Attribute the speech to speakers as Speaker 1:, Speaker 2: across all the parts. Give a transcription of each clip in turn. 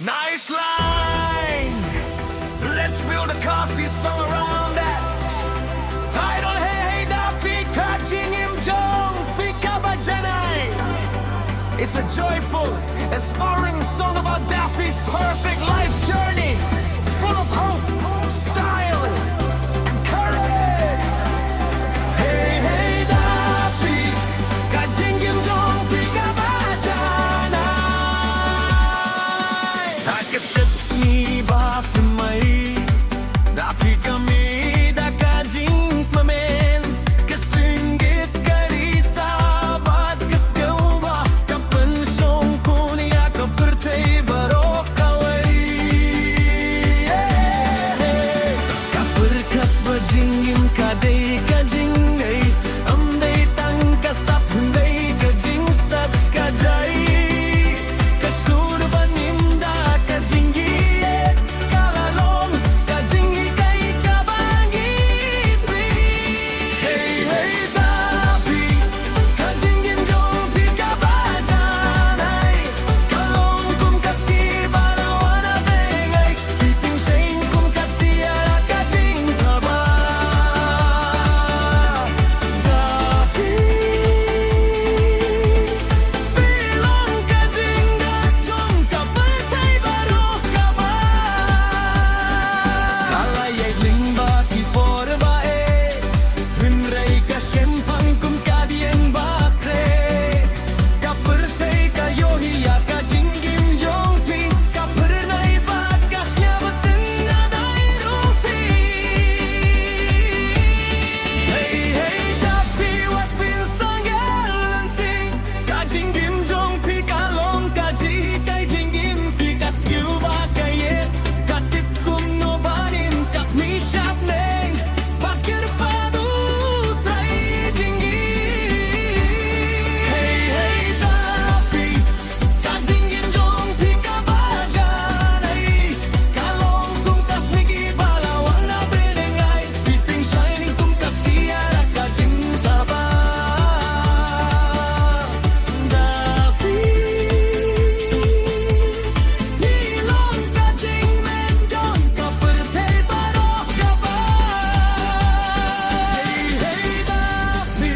Speaker 1: Nice line. Let's build a khasi song around that. Title: Hey Hey Daphi, Jing Jong, janai. It's a joyful, inspiring song about Daffy's perfect life journey, full of hope, style, and courage. Hey Hey Daphi, Jing Jong, janai. I can step see Buffy my Daphi kami da jing mamen kasingit kari sabat kasgawa kapan song kunia kapertay barok kawai kaperkat bajingin kadai kajingai amdai tang kasap hundai kajing stat kajai kasur banimda kajingi kalalong kajingi kai kabangit hey hey Daphi kajingin jong pika bajanai kalong kum kaski balawana bengay kiting sain kum kaksiara kajing thaba Daphi pilong kajing jong kapertay barok kaba kalayay lingba ki porba hunray ka siyempang kum kadien bakre kapertay kayo hiya kajingim jong pi kapernay bakas niya batin na day rupi hey hey Daphi wat pinsang galanting kajingim jong pi kalong kaji kay jingim pi kaskiw bakaye katip kum no banim kakmi shap neng bakir padu trai jingi hey hey Daphi kajingim jong pi kabajanai kalong kum kasnigi balawang na benengay piting shining kum kaksiara kajing taba Daphi pilong kajing menjong kapertay barok kaba hey hey Daphi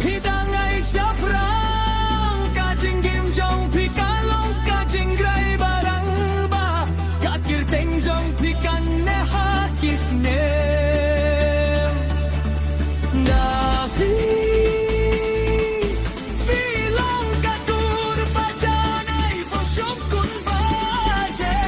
Speaker 1: hidangay syafrang kajing gimjong pikalong kajing gray barang ba kakir tengjong pikan ne hakisne Daphi pilong kadur bajanay bosyong kun bajen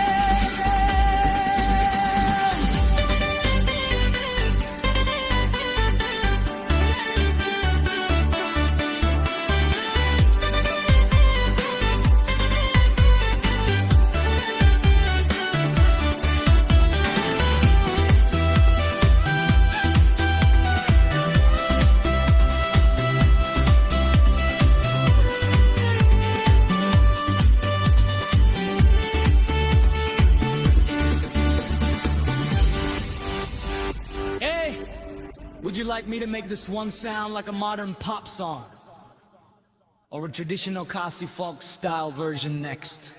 Speaker 1: Hey, would you like me to make this one sound like a modern pop song? Or a traditional khasi folk style version next?